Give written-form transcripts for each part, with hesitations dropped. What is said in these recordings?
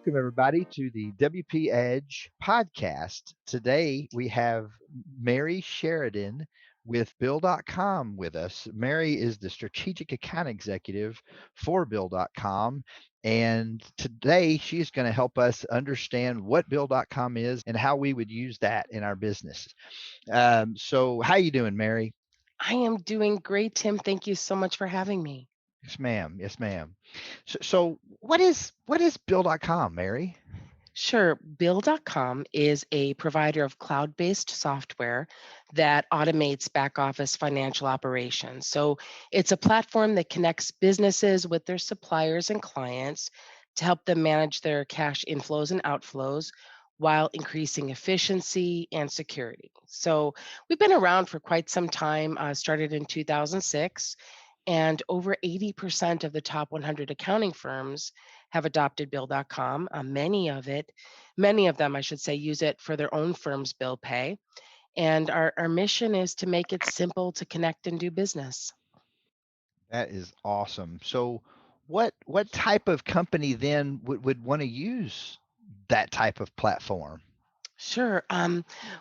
Welcome, everybody, to the WP Edge podcast. Today, we have Mary Sheridan with Bill.com with us. Mary is the strategic account executive for Bill.com. And today, she's going to help us understand what Bill.com is and how we would use that in our business. So, how you doing, Mary? I am doing great, Tim. Thank you so much for having me. Yes, ma'am. Yes, ma'am. So what is Bill.com, Mary? Sure, Bill.com is a provider of cloud based software that automates back office financial operations. So it's a platform that connects businesses with their suppliers and clients to help them manage their cash inflows and outflows while increasing efficiency and security. So we've been around for quite some time, started in 2006. And over 80% of the top 100 accounting firms have adopted Bill.com. Many of them, I should say, use it for their own firm's bill pay. And our mission is to make it simple to connect and do business. That is awesome. So what type of company then would want to use that type of platform? Sure.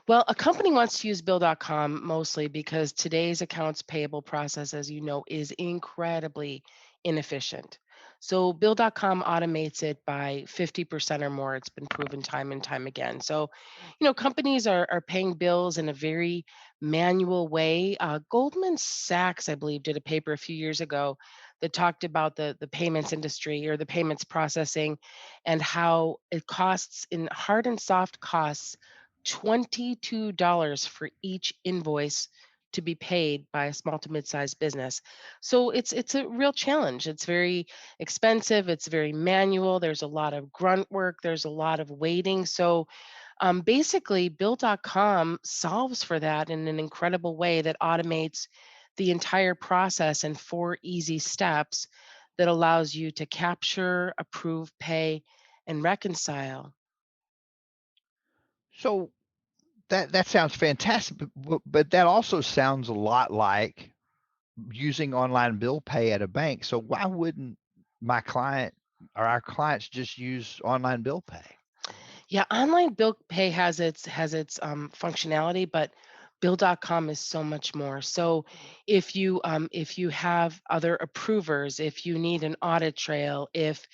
Well, a company wants to use Bill.com mostly because today's accounts payable process, as you know, is incredibly inefficient. So Bill.com automates it by 50% or more. It's been proven time and time again. So, companies are paying bills in a very manual way. Goldman Sachs, I believe, did a paper a few years ago that talked about the payments industry or the payments processing and how it costs in hard and soft costs $22 for each invoice to be paid by a small to mid-sized business. So it's a real challenge. It's very expensive, it's very manual, there's a lot of grunt work, there's a lot of waiting. So basically, Bill.com solves for that in an incredible way that automates the entire process in four easy steps that allows you to capture, approve, pay, and reconcile. So that sounds fantastic, but that also sounds a lot like using online bill pay at a bank. So why wouldn't my client or our clients just use online bill pay? Yeah, online bill pay has its functionality, but Bill.com is so much more. So if you have other approvers, if you need an audit trail, if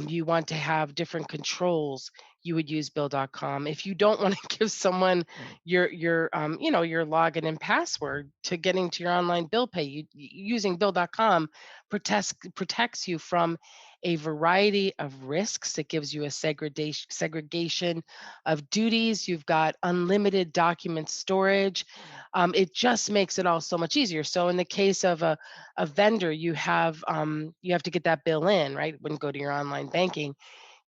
you want to have different controls, you would use Bill.com. If you don't want to give someone your login and password to getting to your online bill pay, using Bill.com protects you from a variety of risks. It gives you a segregation of duties. You've got unlimited document storage. It just makes it all so much easier. So in the case of a vendor, you have to get that bill in, right? When you go to your online banking.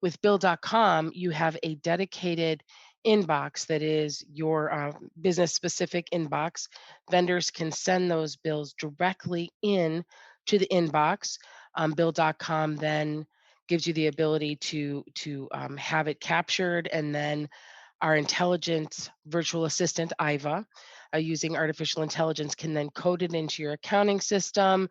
With Bill.com, you have a dedicated inbox that is your business specific inbox. Vendors can send those bills directly in to the inbox. Bill.com then gives you the ability to have it captured, and then our intelligent virtual assistant, Iva, using artificial intelligence, can then code it into your accounting system.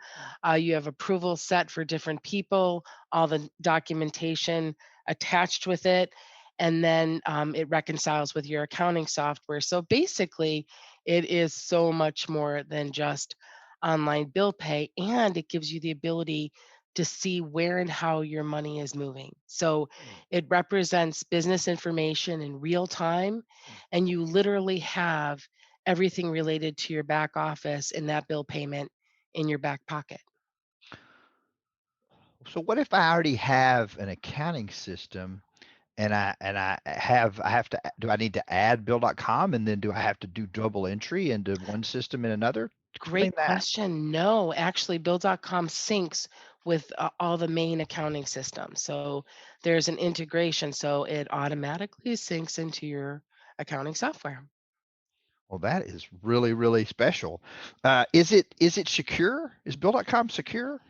You have approval set for different people, all the documentation attached with it, and then it reconciles with your accounting software. So basically, it is so much more than just online bill pay, and it gives you the ability to see where and how your money is moving. So it represents business information in real time, and you literally have everything related to your back office and that bill payment in your back pocket. So what if I already have an accounting system and I have to do I need to add Bill.com and then do I have to do double entry into one system and another? Explain Great that. question. No, actually, Bill.com syncs with all the main accounting systems. So there's an integration, so it automatically syncs into your accounting software. Well, that is really, really special. Is it secure? Is Bill.com secure?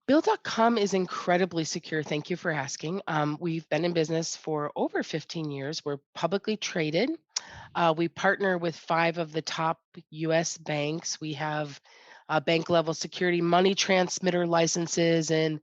Bill.com is incredibly secure. Thank you for asking. We've been in business for over 15 years. We're publicly traded. We partner with five of the top US banks. We have bank level security money transmitter licenses in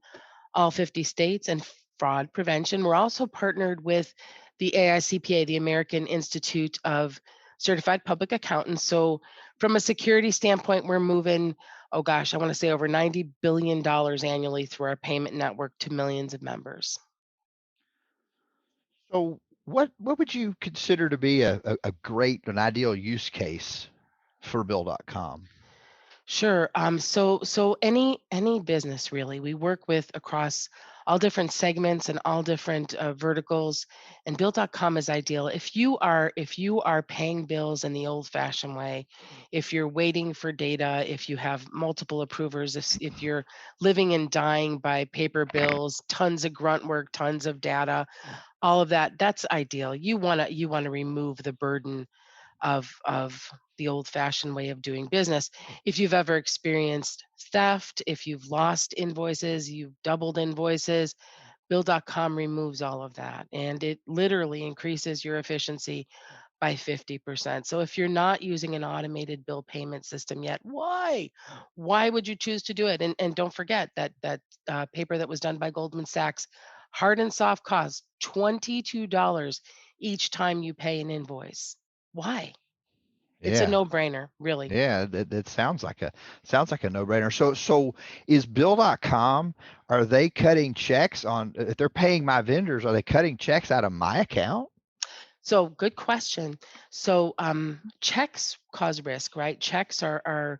all 50 states and fraud prevention. We're also partnered with the AICPA, the American Institute of Certified Public Accountants. So, from a security standpoint, we're moving, oh gosh, I want to say over $90 billion annually through our payment network to millions of members. So what would you consider to be a great, an ideal use case for Bill.com? Sure. So any business really, we work with across all different segments and all different verticals, and Bill.com is ideal. If you are paying bills in the old-fashioned way, if you're waiting for data, if you have multiple approvers, if you're living and dying by paper bills, tons of grunt work, tons of data, all of that, that's ideal. You wanna remove the burden of the old-fashioned way of doing business. If you've ever experienced theft, if you've lost invoices, you've doubled invoices, Bill.com removes all of that, and it literally increases your efficiency by 50%. So if you're not using an automated bill payment system yet, why? Why would you choose to do it? And don't forget that paper that was done by Goldman Sachs, hard and soft costs $22 each time you pay an invoice. Why? It's a Yeah. no-brainer, really. Yeah, that sounds like a no-brainer. So is Bill.com, are they cutting checks on, if they're paying my vendors, are they cutting checks out of my account? So good question. So checks cause risk, right? Checks are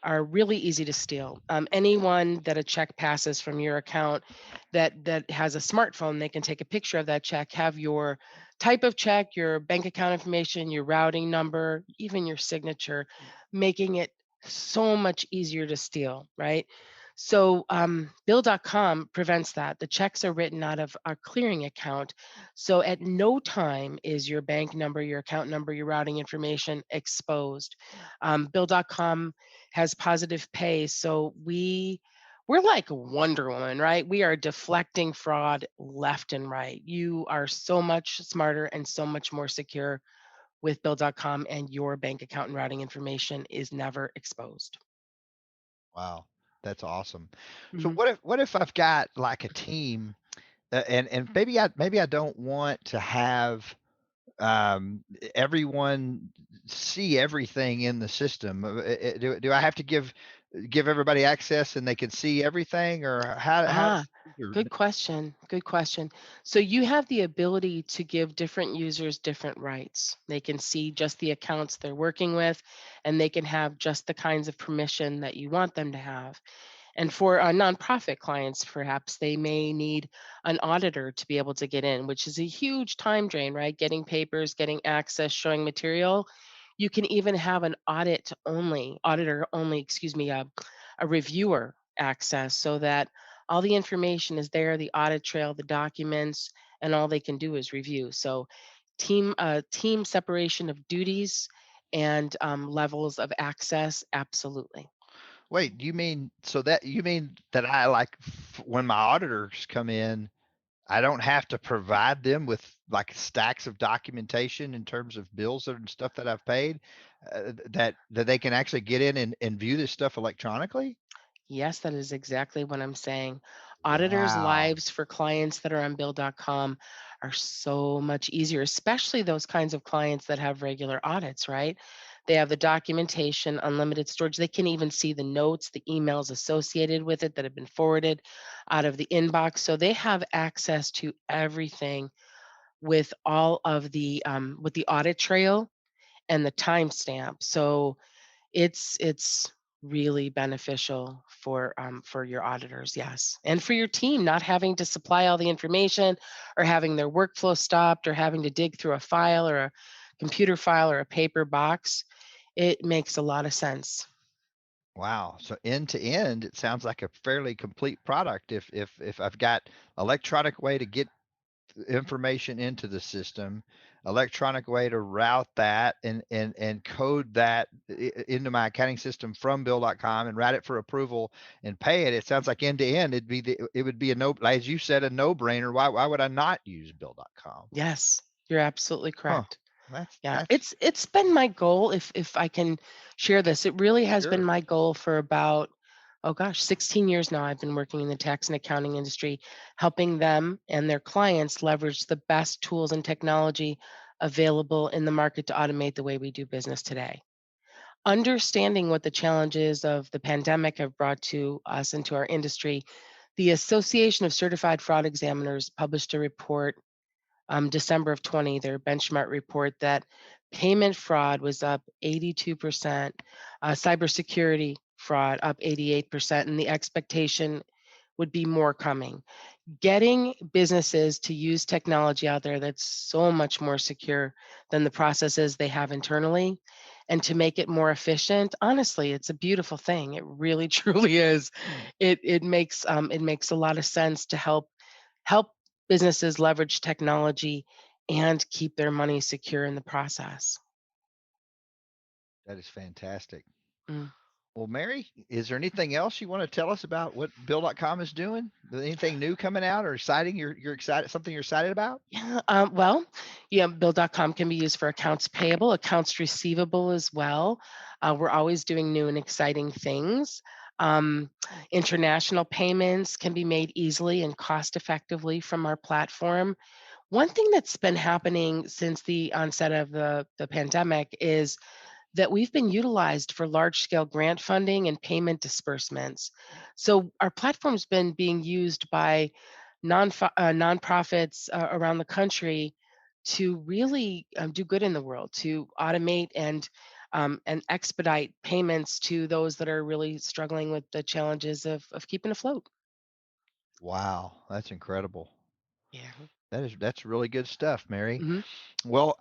really easy to steal. Anyone that a check passes from your account that has a smartphone, they can take a picture of that check, have your type of check, your bank account information, your routing number, even your signature, making it so much easier to steal, right? So Bill.com prevents that. The checks are written out of our clearing account, so at no time is your bank number, your account number, your routing information exposed. Bill.com has positive pay, so we're like Wonder Woman, right? We are deflecting fraud left and right. You are so much smarter and so much more secure with Bill.com, and your bank account and routing information is never exposed. Wow, that's awesome. So Mhm. what if I've got like a team, and maybe I don't want to have everyone see everything in the system. Do I have to give everybody access and they can see everything, or how Ah, does user? good question. Good question. So you have the ability to give different users different rights. They can see just the accounts they're working with, and they can have just the kinds of permission that you want them to have. And for nonprofit clients, perhaps they may need an auditor to be able to get in, which is a huge time drain, right? Getting papers, getting access, showing material. You can even have an auditor only, excuse me, a reviewer access so that all the information is there, the audit trail, the documents, and all they can do is review. So team separation of duties and levels of access, absolutely. Wait, you mean that I like when my auditors come in, I don't have to provide them with like stacks of documentation in terms of bills and stuff that I've paid, that they can actually get in and view this stuff electronically? Yes, that is exactly what I'm saying. Auditors' Wow. lives for clients that are on Bill.com are so much easier, especially those kinds of clients that have regular audits, right? They have the documentation, unlimited storage. They can even see the notes, the emails associated with it that have been forwarded out of the inbox. So they have access to everything with all of the with the audit trail and the timestamp. So it's really beneficial for your auditors, yes, and for your team not having to supply all the information or having their workflow stopped or having to dig through a file or a computer file or a paper box. It makes a lot of sense. Wow. So end to end, it sounds like a fairly complete product if I've got electronic way to get information into the system, electronic way to route that and code that into my accounting system from Bill.com and route it for approval and pay it. It sounds like end to end, it would be a no, as you said, a no-brainer. Why would I not use Bill.com? Yes, you're absolutely Huh. correct. Yeah, That's it's been my goal, if I can share this, it really has been sure. my goal for about Oh gosh, 16 years now I've been working in the tax and accounting industry, helping them and their clients leverage the best tools and technology available in the market to automate the way we do business today. Understanding what the challenges of the pandemic have brought to us and to our industry, the Association of Certified Fraud Examiners published a report December of 20, their benchmark report that payment fraud was up 82%, cybersecurity fraud up 88%, and the expectation would be more coming. Getting businesses to use technology out there that's so much more secure than the processes they have internally and to make it more efficient, honestly, it's a beautiful thing. It really truly is. It makes a lot of sense to help businesses leverage technology and keep their money secure in the process. That is fantastic. Mm. Well, Mary, is there anything else you want to tell us about what Bill.com is doing? Anything new coming out or exciting? You're excited, something you're excited about? Yeah, well, yeah, Bill.com can be used for accounts payable, accounts receivable as well. We're always doing new and exciting things. Um, International payments can be made easily and cost effectively from our platform. One thing that's been happening since the onset of the pandemic is that we've been utilized for large scale grant funding and payment disbursements. So our platform's been being used by nonprofits around the country to really do good in the world, to automate and expedite payments to those that are really struggling with the challenges of keeping afloat. Wow, that's incredible. Yeah. That's really good stuff, Mary. Mhm. Well,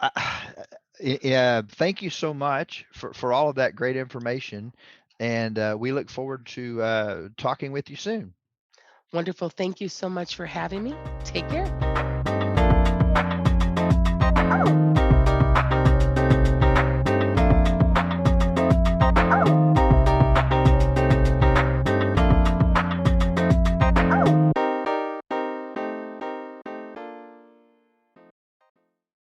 thank you so much for all of that great information, and we look forward to talking with you soon. Wonderful. Thank you so much for having me. Take care.